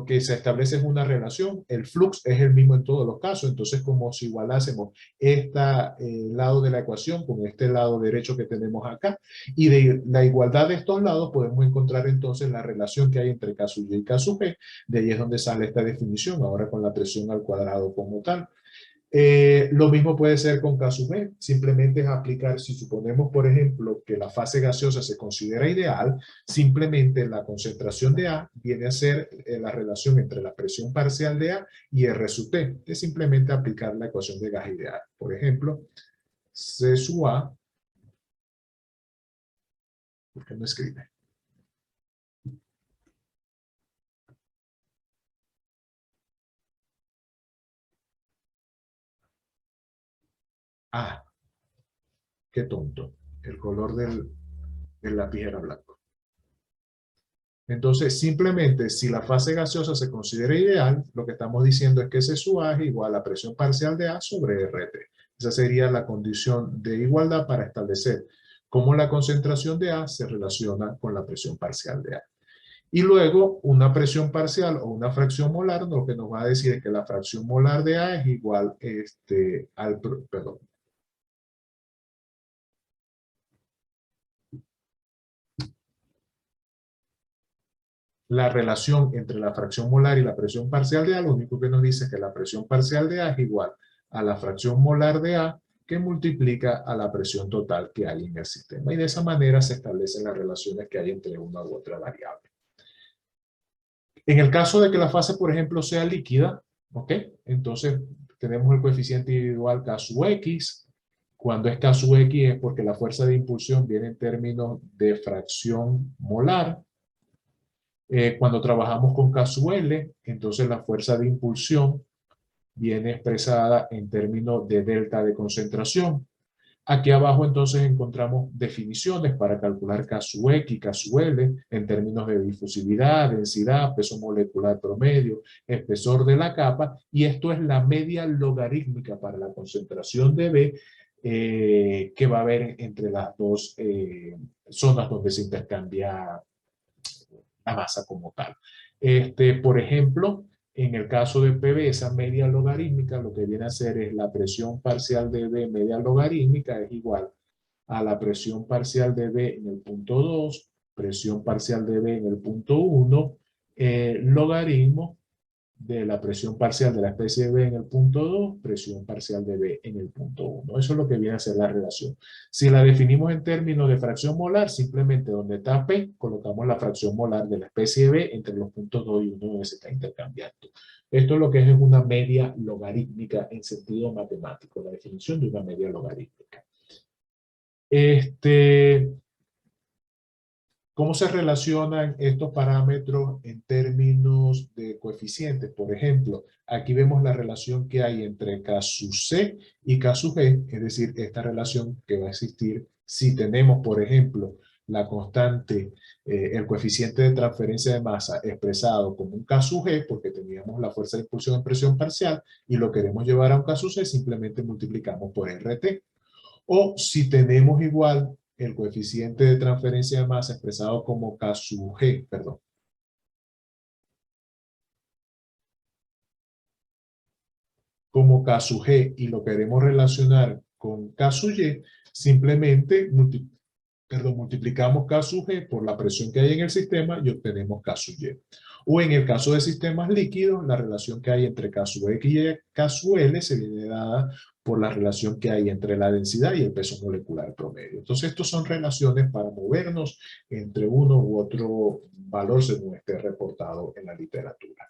lo que se establece es una relación, el flux es el mismo en todos los casos, entonces como si igualásemos este lado de la ecuación con este lado derecho que tenemos acá, y de la igualdad de estos lados podemos encontrar entonces la relación que hay entre K sub y y K sub G, de ahí es donde sale esta definición, ahora con la presión al cuadrado como tal. Lo mismo puede ser con K sub B, simplemente es aplicar, si suponemos por ejemplo que la fase gaseosa se considera ideal, simplemente la concentración de A viene a ser la relación entre la presión parcial de A y R sub T, es simplemente aplicar la ecuación de gas ideal. Por ejemplo, C sub A, ¿por qué no escribe? Ah, qué tonto, el color del lápiz era blanco. Entonces, simplemente, si la fase gaseosa se considera ideal, lo que estamos diciendo es que C sub A es igual a presión parcial de A sobre RT. Esa sería la condición de igualdad para establecer cómo la concentración de A se relaciona con la presión parcial de A. Y luego, una presión parcial o una fracción molar, lo que nos va a decir es que la fracción molar de A es igual al... Perdón. La relación entre la fracción molar y la presión parcial de A, lo único que nos dice es que la presión parcial de A es igual a la fracción molar de A que multiplica a la presión total que hay en el sistema. Y de esa manera se establecen las relaciones que hay entre una u otra variable. En el caso de que la fase, por ejemplo, sea líquida, ¿ok? Entonces tenemos el coeficiente individual K sub X. Cuando es K sub X es porque la fuerza de impulsión viene en términos de fracción molar. Cuando trabajamos con K sub L, entonces la fuerza de impulsión viene expresada en términos de delta de concentración. Aquí abajo entonces encontramos definiciones para calcular K sub X y K sub L en términos de difusividad, densidad, peso molecular promedio, espesor de la capa, y esto es la media logarítmica para la concentración de B que va a haber entre las dos zonas donde se intercambia la masa como tal. Por ejemplo, en el caso de PB, esa media logarítmica lo que viene a hacer es la presión parcial de B media logarítmica es igual a la presión parcial de B en el punto 2, presión parcial de B en el punto 1, logaritmo de la presión parcial de la especie B en el punto 2, presión parcial de B en el punto 1. Eso es lo que viene a ser la relación. Si la definimos en términos de fracción molar, simplemente donde está P, colocamos la fracción molar de la especie B entre los puntos 2 y 1 donde se está intercambiando. Esto es lo que es una media logarítmica en sentido matemático, la definición de una media logarítmica. ¿Cómo se relacionan estos parámetros en términos de coeficientes? Por ejemplo, aquí vemos la relación que hay entre K sub C y K sub G, es decir, esta relación que va a existir si tenemos, por ejemplo, la constante, el coeficiente de transferencia de masa expresado como un K sub G, porque teníamos la fuerza de impulsión en presión parcial y lo queremos llevar a un K sub C, simplemente multiplicamos por RT. O si tenemos igual el coeficiente de transferencia de masa expresado como K sub G, perdón. Como K sub G y lo queremos relacionar con K sub Y, simplemente multiplicamos K sub G por la presión que hay en el sistema y obtenemos K sub Y. O en el caso de sistemas líquidos, la relación que hay entre K sub X y K sub L se viene dada por la relación que hay entre la densidad y el peso molecular promedio. Entonces, estos son relaciones para movernos entre uno u otro valor según esté reportado en la literatura.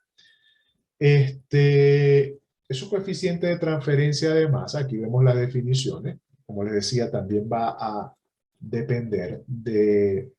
Esos coeficientes de transferencia de masa, aquí vemos las definiciones, como les decía, también va a depender de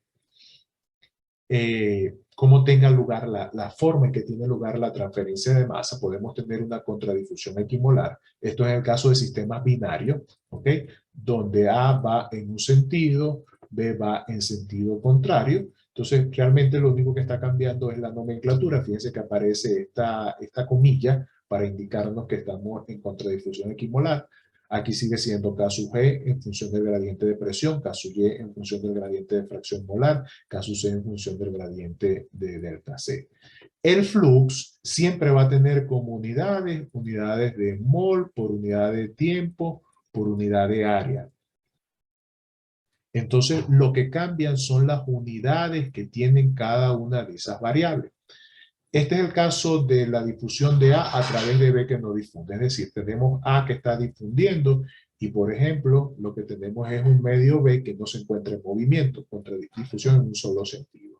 cómo tenga lugar la forma en que tiene lugar la transferencia de masa. Podemos tener una contradifusión equimolar. Esto es el caso de sistemas binarios, ¿ok? Donde A va en un sentido, B va en sentido contrario. Entonces, realmente lo único que está cambiando es la nomenclatura. Fíjense que aparece esta comilla para indicarnos que estamos en contradifusión equimolar. Aquí sigue siendo K sub G en función del gradiente de presión, K sub Y en función del gradiente de fracción molar, K sub C en función del gradiente de delta C. El flux siempre va a tener como unidades, unidades de mol por unidad de tiempo por unidad de área. Entonces, lo que cambian son las unidades que tienen cada una de esas variables. Este es el caso de la difusión de A través de B que no difunde. Es decir, tenemos A que está difundiendo y, por ejemplo, lo que tenemos es un medio B que no se encuentra en movimiento, contra difusión en un solo sentido.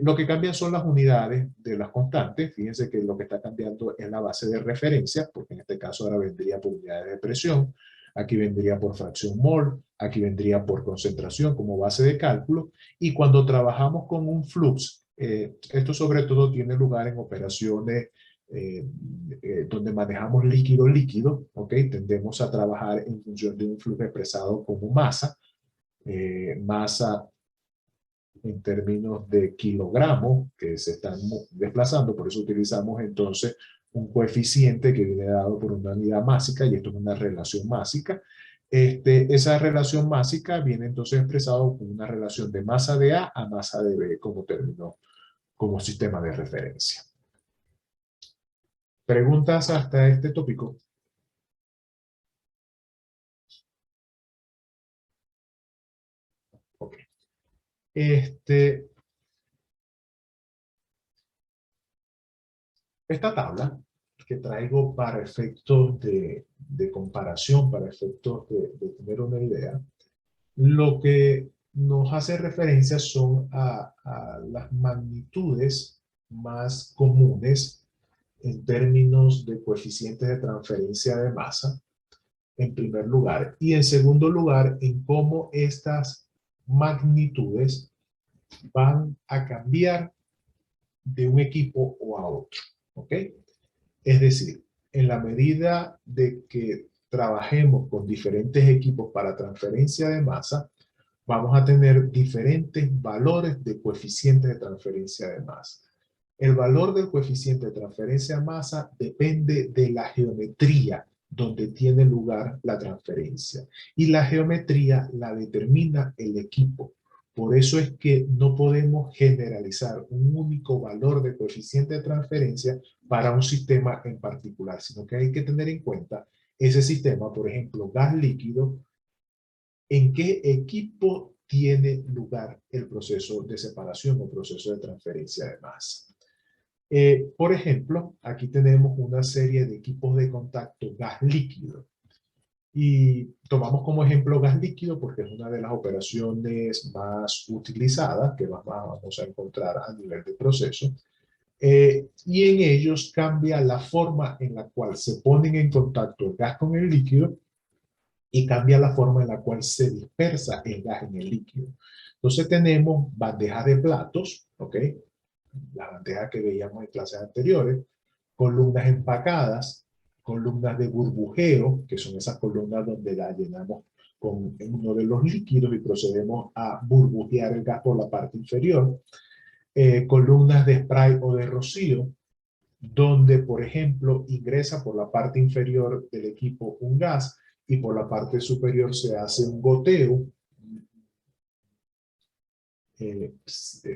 Lo que cambian son las unidades de las constantes. Fíjense que lo que está cambiando es la base de referencia, porque en este caso ahora vendría por unidades de presión, aquí vendría por fracción mol, aquí vendría por concentración como base de cálculo, y cuando trabajamos con un flux, esto sobre todo tiene lugar en operaciones donde manejamos líquido-líquido, ¿ok? Tendemos a trabajar en función de un flujo expresado como masa, masa en términos de kilogramos que se están desplazando, por eso utilizamos entonces un coeficiente que viene dado por una unidad másica, y esto es una relación másica. Esa relación másica viene entonces expresado con una relación de masa de A a masa de B como término, como sistema de referencia. ¿Preguntas hasta este tópico? Ok. Esta tabla que traigo para efectos de comparación, para efectos de tener una idea, lo que nos hace referencia son a las magnitudes más comunes en términos de coeficientes de transferencia de masa, en primer lugar, y en segundo lugar, en cómo estas magnitudes van a cambiar de un equipo o a otro, ¿ok? Es decir, en la medida de que trabajemos con diferentes equipos para transferencia de masa, vamos a tener diferentes valores de coeficiente de transferencia de masa. El valor del coeficiente de transferencia de masa depende de la geometría donde tiene lugar la transferencia. Y la geometría la determina el equipo. Por eso es que no podemos generalizar un único valor de coeficiente de transferencia para un sistema en particular, sino que hay que tener en cuenta ese sistema, por ejemplo, gas líquido, en qué equipo tiene lugar el proceso de separación o proceso de transferencia de masa. Por ejemplo, aquí tenemos una serie de equipos de contacto gas líquido. Y tomamos como ejemplo gas líquido porque es una de las operaciones más utilizadas que vamos a encontrar a nivel de proceso. Y en ellos cambia la forma en la cual se ponen en contacto el gas con el líquido y cambia la forma en la cual se dispersa el gas en el líquido. Entonces tenemos bandejas de platos, ¿ok? La bandeja que veíamos en clases anteriores, columnas empacadas, columnas de burbujeo, que son esas columnas donde la llenamos con uno de los líquidos y procedemos a burbujear el gas por la parte inferior, columnas de spray o de rocío, donde, por ejemplo, ingresa por la parte inferior del equipo un gas y por la parte superior se hace un goteo,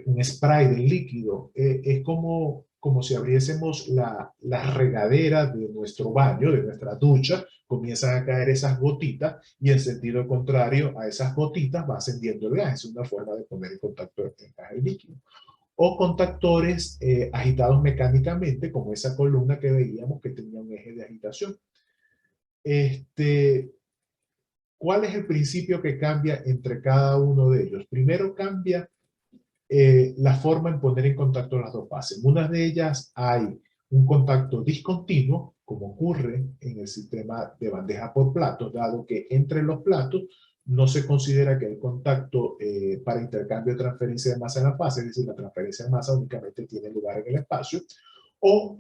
un spray del líquido. Es como si abriésemos la regadera de nuestro baño, de nuestra ducha, comienzan a caer esas gotitas y en sentido contrario a esas gotitas va ascendiendo el gas. Es una forma de poner en contacto el gas y el líquido. O contactores agitados mecánicamente, como esa columna que veíamos que tenía un eje de agitación. ¿Cuál es el principio que cambia entre cada uno de ellos? Primero cambia la forma en poner en contacto las dos fases. En una de ellas hay un contacto discontinuo, como ocurre en el sistema de bandeja por platos, dado que entre los platos no se considera que hay contacto para intercambio de transferencia de masa en la fase, es decir, la transferencia de masa únicamente tiene lugar en el espacio, o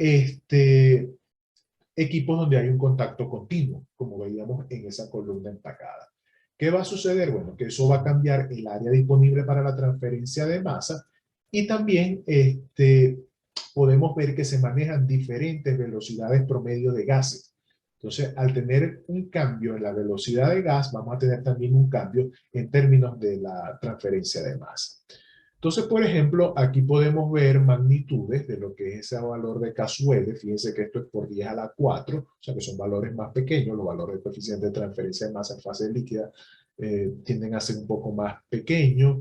equipos donde hay un contacto continuo, como veíamos en esa columna empacada. ¿Qué va a suceder? Bueno, que eso va a cambiar el área disponible para la transferencia de masa y también podemos ver que se manejan diferentes velocidades promedio de gases. Entonces, al tener un cambio en la velocidad de gas, vamos a tener también un cambio en términos de la transferencia de masa. Entonces, por ejemplo, aquí podemos ver magnitudes de lo que es ese valor de K-L. Fíjense que esto es por 10 a la 4, o sea que son valores más pequeños. Los valores de coeficiente de transferencia de masa en fase líquida tienden a ser un poco más pequeños.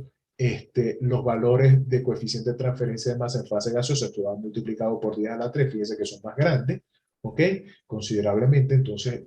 Los valores de coeficiente de transferencia de masa en fase gaseosa, esto va multiplicado por 10 a la 3, fíjense que son más grandes, ¿ok? Considerablemente. Entonces,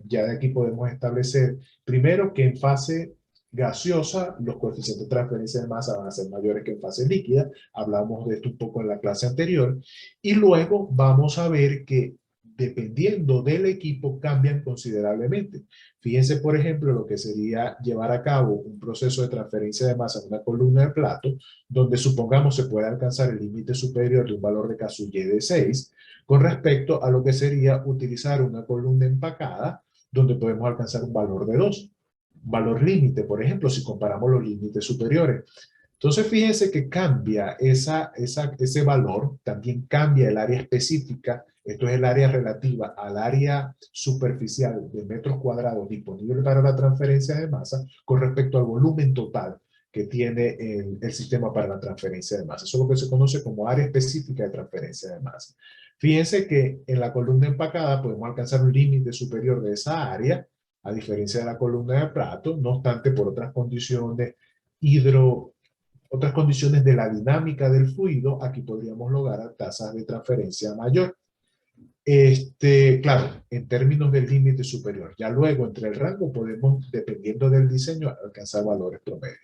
ya de aquí podemos establecer, primero, que en fase gaseosa, los coeficientes de transferencia de masa van a ser mayores que en fase líquida. Hablamos de esto un poco en la clase anterior. Y luego vamos a ver que dependiendo del equipo cambian considerablemente. Fíjense, por ejemplo, lo que sería llevar a cabo un proceso de transferencia de masa en una columna de plato, donde supongamos se puede alcanzar el límite superior de un valor de K-Y de 6, con respecto a lo que sería utilizar una columna empacada, donde podemos alcanzar un valor de 2. Valor límite, por ejemplo, si comparamos los límites superiores. Entonces, fíjense que cambia ese valor, también cambia el área específica, esto es el área relativa al área superficial de metros cuadrados disponible para la transferencia de masa con respecto al volumen total que tiene el sistema para la transferencia de masa. Eso es lo que se conoce como área específica de transferencia de masa. Fíjense que en la columna empacada podemos alcanzar un límite superior de esa área, a diferencia de la columna de plato, no obstante por otras condiciones de la dinámica del fluido, aquí podríamos lograr tasas de transferencia mayor. Claro, en términos del límite superior. Ya luego, entre el rango, podemos, dependiendo del diseño, alcanzar valores promedio.